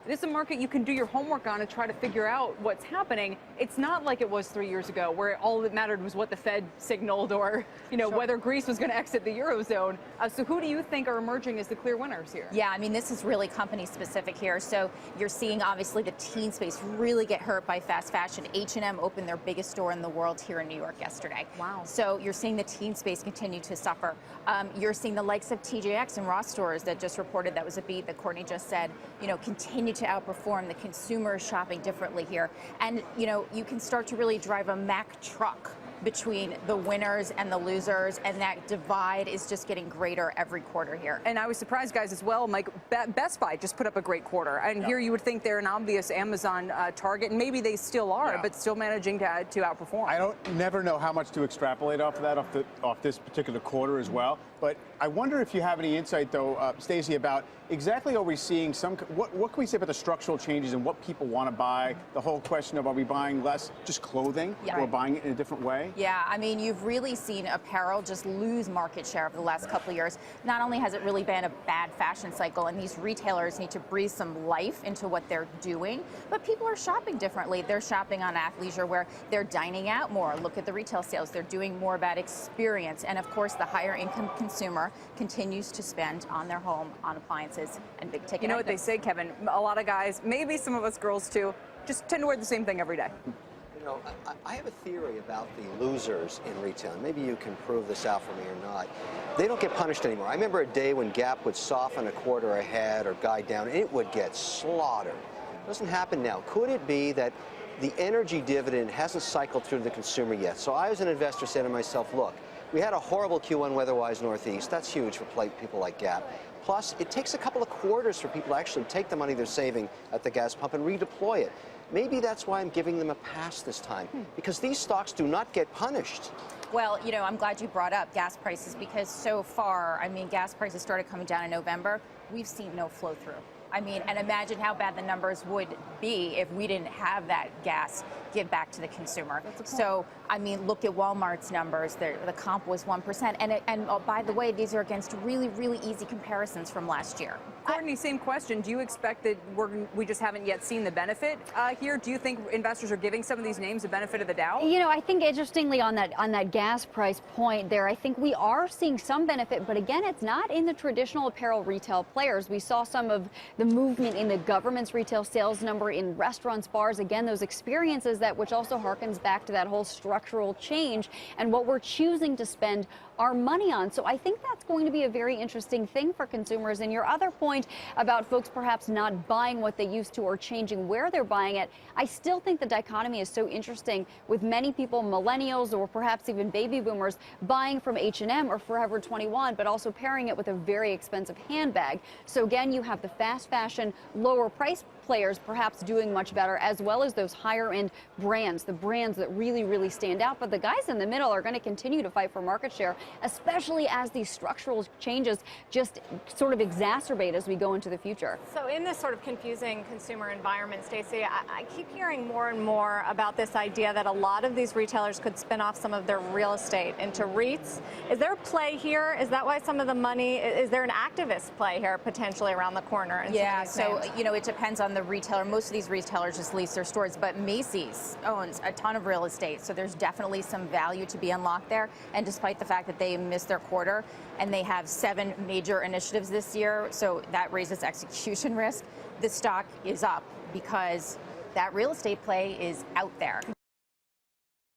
This is a market you can do your homework on and try to figure out what's happening. It's not like it was 3 years ago, where all that mattered was what the Fed signaled, or whether Greece was going to exit the Eurozone. So who do you think are emerging as the clear winners here? Yeah, I mean, this is really company specific here. So you're seeing obviously the teen space really get hurt by fast fashion. H&M opened their biggest store in the world here in New York yesterday. Wow. So you're seeing the teen space continue to suffer. You're seeing the likes of TJX and Ross stores that just reported, that was a beat that Courtney just said, continue to outperform. The consumer is shopping differently here. And, you can start to really drive a Mack truck between the winners and the losers, and that divide is just getting greater every quarter here. And I was surprised, guys, as well, Mike, Best Buy just put up a great quarter. And here you would think they're an obvious Amazon target, and maybe they still are, but still managing to outperform. I never know how much to extrapolate off of that, off this particular quarter as well. But I wonder if you have any insight, though, Stacey, about exactly are we seeing what can we say about the structural changes and what people want to buy? The whole question of, are we buying less just clothing, or buying it in a different way? Yeah, I mean, you've really seen apparel just lose market share over the last couple of years. Not only has it really been a bad fashion cycle, and these retailers need to breathe some life into what they're doing, but people are shopping differently. They're shopping on athleisure, where they're dining out more. Look at the retail sales. They're doing more about experience. And of course, the higher income consumer continues to spend on their home, on appliances and big ticket. You know what they say, Kevin? A lot of guys, maybe some of us girls too, just tend to wear the same thing every day. I have a theory about the losers in retail. Maybe you can prove this out for me or not. They don't get punished anymore. I remember a day when Gap would soften a quarter ahead or guide down, and it would get slaughtered. It doesn't happen now. Could it be that the energy dividend hasn't cycled through the consumer yet? So I, as an investor, said to myself, look, we had a horrible Q1 weather-wise Northeast. That's huge for people like Gap. Plus, it takes a couple of quarters for people to actually take the money they're saving at the gas pump and redeploy it. Maybe that's why I'm giving them a pass this time, because these stocks do not get punished. Well, I'm glad you brought up gas prices, because so far, I mean, gas prices started coming down in November. We've seen no flow through. I mean, and imagine how bad the numbers would be if we didn't have that gas give back to the consumer. So, I mean, look at Walmart's numbers. The comp was 1%. And oh, by the way, these are against really, really easy comparisons from last year. Courtney, same question. Do you expect that we just haven't yet seen the benefit here? Do you think investors are giving some of these names the benefit of the doubt? I think interestingly on that gas price point there, I think we are seeing some benefit, but again, it's not in the traditional apparel retail players. We saw some of the movement in the government's retail sales number in restaurants, bars, again, those experiences which also harkens back to that whole structural change and what we're choosing to spend our money on. So I think that's going to be a very interesting thing for consumers. And your other point about folks perhaps not buying what they used to or changing where they're buying it, I still think the dichotomy is so interesting, with many people, millennials or perhaps even baby boomers, buying from H&M or Forever 21, but also pairing it with a very expensive handbag. So again, you have the fast fashion, lower price players perhaps doing much better, as well as those higher end brands, the brands that really, really stand out. But the guys in the middle are going to continue to fight for market share, especially as these structural changes just sort of exacerbate as we go into the future. So in this sort of confusing consumer environment, Stacey, I keep hearing more and more about this idea that a lot of these retailers could spin off some of their real estate into REITs. Is there a play here? Is that why some of the money, is there an activist play here potentially around the corner? Yeah, so, it depends on the retailer. Most of these retailers just lease their stores, but Macy's owns a ton of real estate, so there's definitely some value to be unlocked there. And despite the fact that they missed their quarter and they have 7 major initiatives this year, so that raises execution risk, the stock is up because that real estate play is out there.